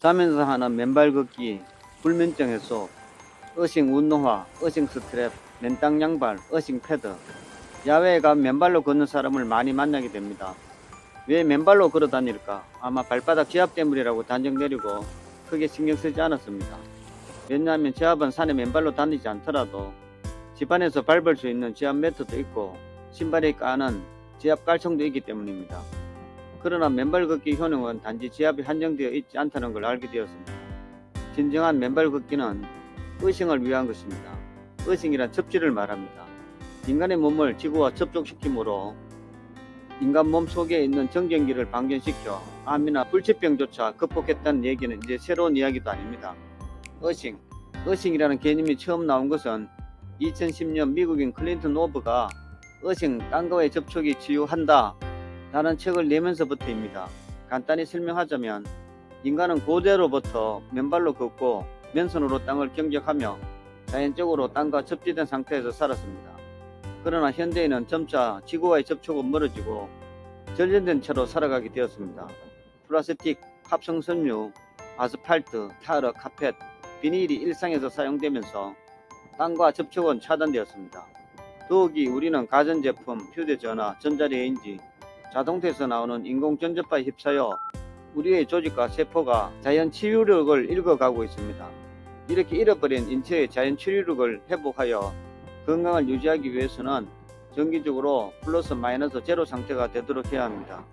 자면서 하는 맨발 걷기, 불면증 해소, 어싱 운동화, 어싱 스트랩, 맨땅 양발, 어싱 패드. 야외에 가면 맨발로 걷는 사람을 많이 만나게 됩니다. 왜 맨발로 걸어 다닐까? 아마 발바닥 지압 때문이라고 단정 내리고 크게 신경 쓰지 않았습니다. 왜냐하면 지압은 산에 맨발로 다니지 않더라도 집안에서 밟을 수 있는 지압 매트도 있고 신발에 까는 지압 깔청도 있기 때문입니다. 그러나 맨발 걷기 효능은 단지 지압이 한정되어 있지 않다는 걸 알게 되었습니다. 진정한 맨발 걷기는 어싱을 위한 것입니다. 어싱이란 첩지를 말합니다. 인간의 몸을 지구와 접촉시키므로 인간 몸 속에 있는 정전기를 방전시켜 암이나 불치병조차 극복했다는 얘기는 이제 새로운 이야기도 아닙니다. 어싱이라는 개념이 처음 나온 것은 2010년 미국인 클린턴 오브가 어싱 땅과의 접촉이 치유한다 라는 책을 내면서부터입니다. 간단히 설명하자면 인간은 고대로부터 맨발로 걷고 맨손으로 땅을 경작하며 자연적으로 땅과 접지된 상태에서 살았습니다. 그러나 현대에는 점차 지구와의 접촉은 멀어지고 절전된 채로 살아가게 되었습니다. 플라스틱, 합성섬유, 아스팔트, 타르, 카펫, 비닐이 일상에서 사용되면서 땅과 접촉은 차단되었습니다. 더욱이 우리는 가전제품, 휴대전화, 전자레인지, 자동차에서 나오는 인공전자파에 휩싸여 우리의 조직과 세포가 자연 치유력을 잃어가고 있습니다. 이렇게 잃어버린 인체의 자연 치유력을 회복하여 건강을 유지하기 위해서는 정기적으로 플러스 마이너스 제로 상태가 되도록 해야 합니다.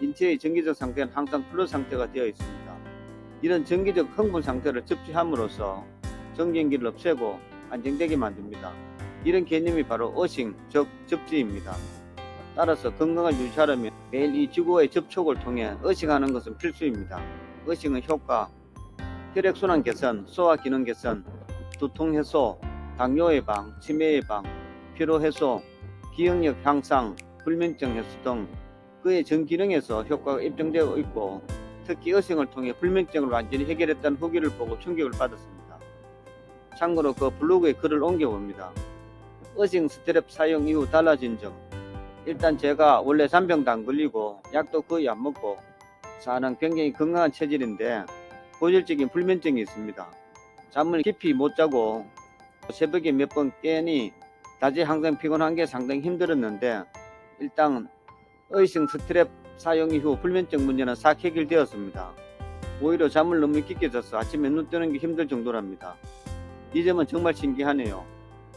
인체의 정기적 상태는 항상 플러스 상태가 되어 있습니다. 이런 정기적 흥분 상태를 섭취함으로써 정전기를 없애고 안정되게 만듭니다. 이런 개념이 바로 어싱, 즉 접지입니다. 따라서 건강을 유지하려면 매일 이 지구와의 접촉을 통해 어싱하는 것은 필수입니다. 어싱의 효과, 혈액순환 개선, 소화 기능 개선, 두통 해소, 당뇨 예방, 치매 예방, 피로 해소, 기억력 향상, 불면증 해소 등 그의 전 기능에서 효과가 입증되어 있고 특히 어싱을 통해 불면증을 완전히 해결했다는 후기를 보고 충격을 받았습니다. 참고로 그 블로그에 글을 옮겨봅니다. 어싱 스트랩 사용 이후 달라진 점. 일단 제가 원래 잔병도 안 걸리고 약도 거의 안 먹고 사는 굉장히 건강한 체질인데 고질적인 불면증이 있습니다. 잠을 깊이 못 자고 새벽에 몇 번 깨니 낮에 항상 피곤한 게 상당히 힘들었는데 일단 어싱 스트랩 사용 이후 불면증 문제는 싹 해결되었습니다. 오히려 잠을 너무 깊게 자서 아침에 눈 뜨는 게 힘들 정도랍니다. 이 점은 정말 신기하네요.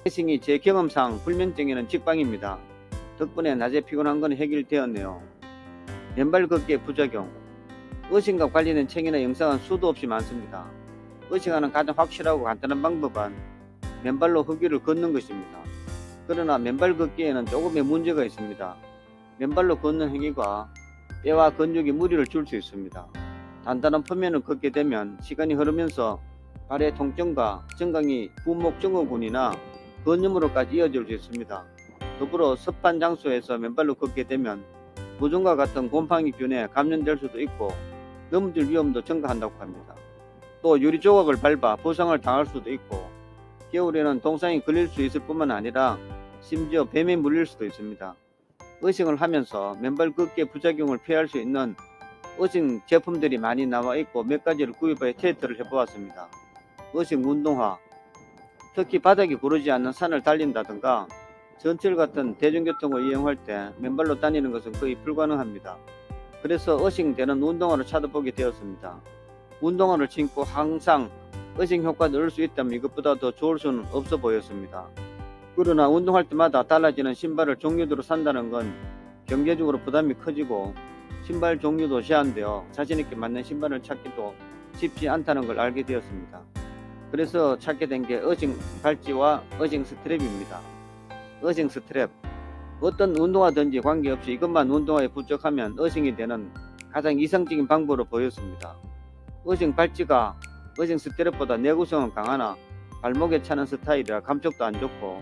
어싱이 제 경험상 불면증에는 직방입니다. 덕분에 낮에 피곤한 건 해결되었네요. 맨발 걷기의 부작용. 어싱과 관련된 책이나 영상은 수도 없이 많습니다. 어싱하는 가장 확실하고 간단한 방법은 맨발로 흙위를 걷는 것입니다. 그러나 맨발 걷기에는 조금의 문제가 있습니다. 맨발로 걷는 행위가 뼈와 근육에 무리를 줄 수 있습니다. 단단한 표면을 걷게 되면 시간이 흐르면서 발의 통증과 정강이 부목 증후군이나 건염으로까지 이어질 수 있습니다. 더불어 습한 장소에서 맨발로 걷게 되면 무좀과 같은 곰팡이균에 감염될 수도 있고 넘어질 위험도 증가한다고 합니다. 또 유리 조각을 밟아 부상을 당할 수도 있고 겨울에는 동상이 걸릴 수 있을 뿐만 아니라 심지어 뱀에 물릴 수도 있습니다. 어싱을 하면서 맨발 걷기의 부작용을 피할 수 있는 어싱 제품들이 많이 나와 있고 몇 가지를 구입해 테스트를 해보았습니다. 어싱 운동화, 특히 바닥이 구르지 않는 산을 달린다든가 전철 같은 대중교통을 이용할 때 맨발로 다니는 것은 거의 불가능합니다. 그래서 어싱 되는 운동화를 찾아보게 되었습니다. 운동화를 신고 항상 어싱 효과를 얻을 수 있다면 이것보다 더 좋을 수는 없어 보였습니다. 그러나 운동할 때마다 달라지는 신발을 종류대로 산다는 건 경제적으로 부담이 커지고 신발 종류도 제한되어 자신있게 맞는 신발을 찾기도 쉽지 않다는 걸 알게 되었습니다. 그래서 찾게 된 게 어싱 발찌와 어싱 스트랩입니다. 어싱 스트랩, 어떤 운동화든지 관계없이 이것만 운동화에 부착하면 어싱이 되는 가장 이상적인 방법으로 보였습니다. 어싱 발찌가 어싱 스트랩보다 내구성은 강하나 발목에 차는 스타일이라 감촉도 안 좋고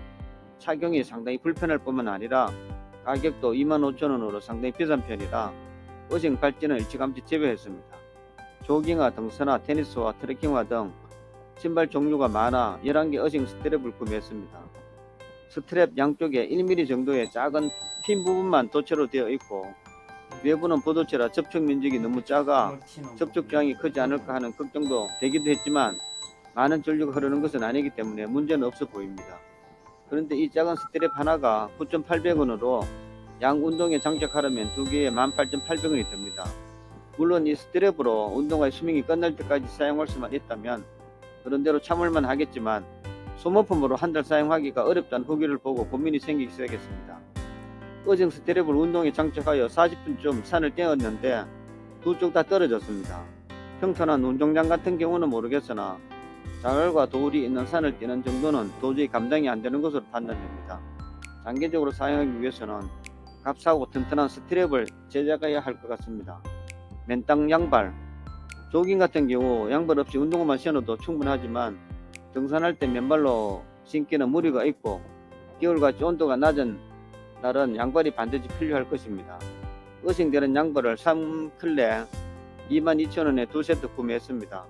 착용이 상당히 불편할 뿐만 아니라 가격도 25,000원으로 상당히 비싼 편이라 어싱 발찌는 일찌감치 제외했습니다. 조깅화, 등산화, 테니스화, 트레킹화 등 신발 종류가 많아 11개 어싱 스트랩을 구매했습니다. 스트랩 양쪽에 1mm 정도의 작은 핀 부분만 도체로 되어 있고 외부는 보도체라 접촉 면적이 너무 작아 접촉 저항이 크지 않을까 하는 걱정도 되기도 했지만 많은 전류가 흐르는 것은 아니기 때문에 문제는 없어 보입니다. 그런데 이 작은 스트랩 하나가 9,800원으로 양 운동에 장착하려면 두 개에 18,800원이 듭니다. 물론 이 스트랩으로 운동화의 수명이 끝날 때까지 사용할 수만 있다면 그런대로 참을만 하겠지만 소모품으로 한 달 사용하기가 어렵다는 후기를 보고 고민이 생기기 시작했습니다. 어정 스트랩을 운동에 장착하여 40분쯤 산을 떼었는데 두 쪽 다 떨어졌습니다. 평탄한 운동장 같은 경우는 모르겠으나 자갈과 돌이 있는 산을 뛰는 정도는 도저히 감당이 안 되는 것으로 판단됩니다. 장기적으로 사용하기 위해서는 값싸고 튼튼한 스트랩을 제작해야 할 것 같습니다. 맨땅 양발, 조깅 같은 경우 양발 없이 운동화만 신어도 충분하지만 등산할 때 맨발로 신기는 무리가 있고 겨울같이 온도가 낮은 날은 양발이 반드시 필요할 것입니다. 어싱되는 양발을 3클레 22,000원에 2세트 구매했습니다.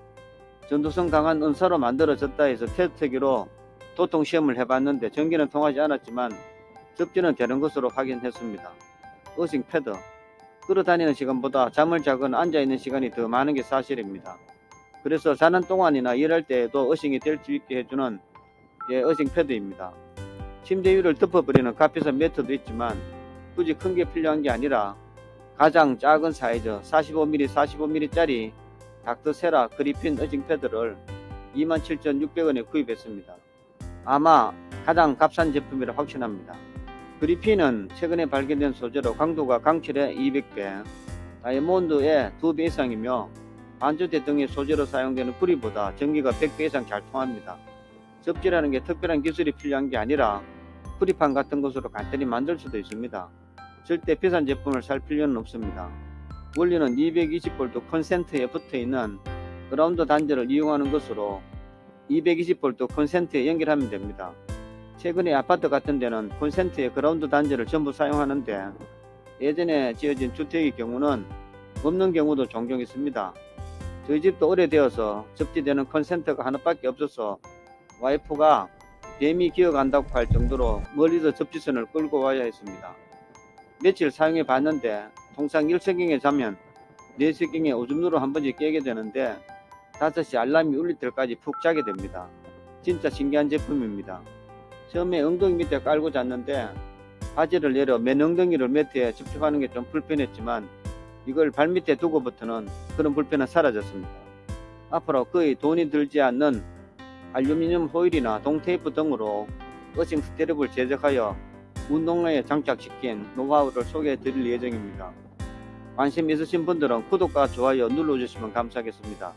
전도성 강한 은사로 만들어졌다 해서 테스트기로 도통 시험을 해봤는데 전기는 통하지 않았지만 접지는 되는 것으로 확인했습니다. 어싱 패드, 끌어다니는 시간보다 잠을 자거나 앉아있는 시간이 더 많은 게 사실입니다. 그래서 자는 동안이나 일할 때에도 어싱이 될 수 있게 해주는 어싱 패드입니다. 침대 위를 덮어버리는 카피선 매트도 있지만 굳이 큰 게 필요한 게 아니라 가장 작은 사이즈 45mm 45mm짜리 닥터세라 그리핀 어싱 패드를 27,600원에 구입했습니다. 아마 가장 값싼 제품이라 확신합니다. 그리핀은 최근에 발견된 소재로 강도가 강철의 200배, 다이아몬드의 2배 이상이며 반조대 등의 소재로 사용되는 구리보다 전기가 100배 이상 잘 통합니다. 접지라는 게 특별한 기술이 필요한 게 아니라 구리판 같은 것으로 간단히 만들 수도 있습니다. 절대 비싼 제품을 살 필요는 없습니다. 원리는 220V 콘센트에 붙어있는 그라운드 단자를 이용하는 것으로 220V 콘센트에 연결하면 됩니다. 최근에 아파트 같은 데는 콘센트에 그라운드 단자를 전부 사용하는데 예전에 지어진 주택의 경우는 없는 경우도 종종 있습니다. 저희 집도 오래되어서 접지되는 콘센트가 하나밖에 없어서 와이프가 뱀이 기어간다고 할 정도로 멀리서 접지선을 끌고 와야 했습니다. 며칠 사용해 봤는데 통상 1세경에 자면 4세경에 오줌 누러 한 번씩 깨게 되는데 5시 알람이 울릴 때까지 푹 자게 됩니다. 진짜 신기한 제품입니다. 처음에 엉덩이 밑에 깔고 잤는데 바지를 내려 맨 엉덩이를 매트에 접촉하는 게 좀 불편했지만 이걸 발밑에 두고부터는 그런 불편은 사라졌습니다. 앞으로 거의 돈이 들지 않는 알루미늄 호일이나 동테이프 등으로 어싱 스트랩을 제작하여 운동화에 장착시킨 노하우를 소개해 드릴 예정입니다. 관심 있으신 분들은 구독과 좋아요 눌러주시면 감사하겠습니다.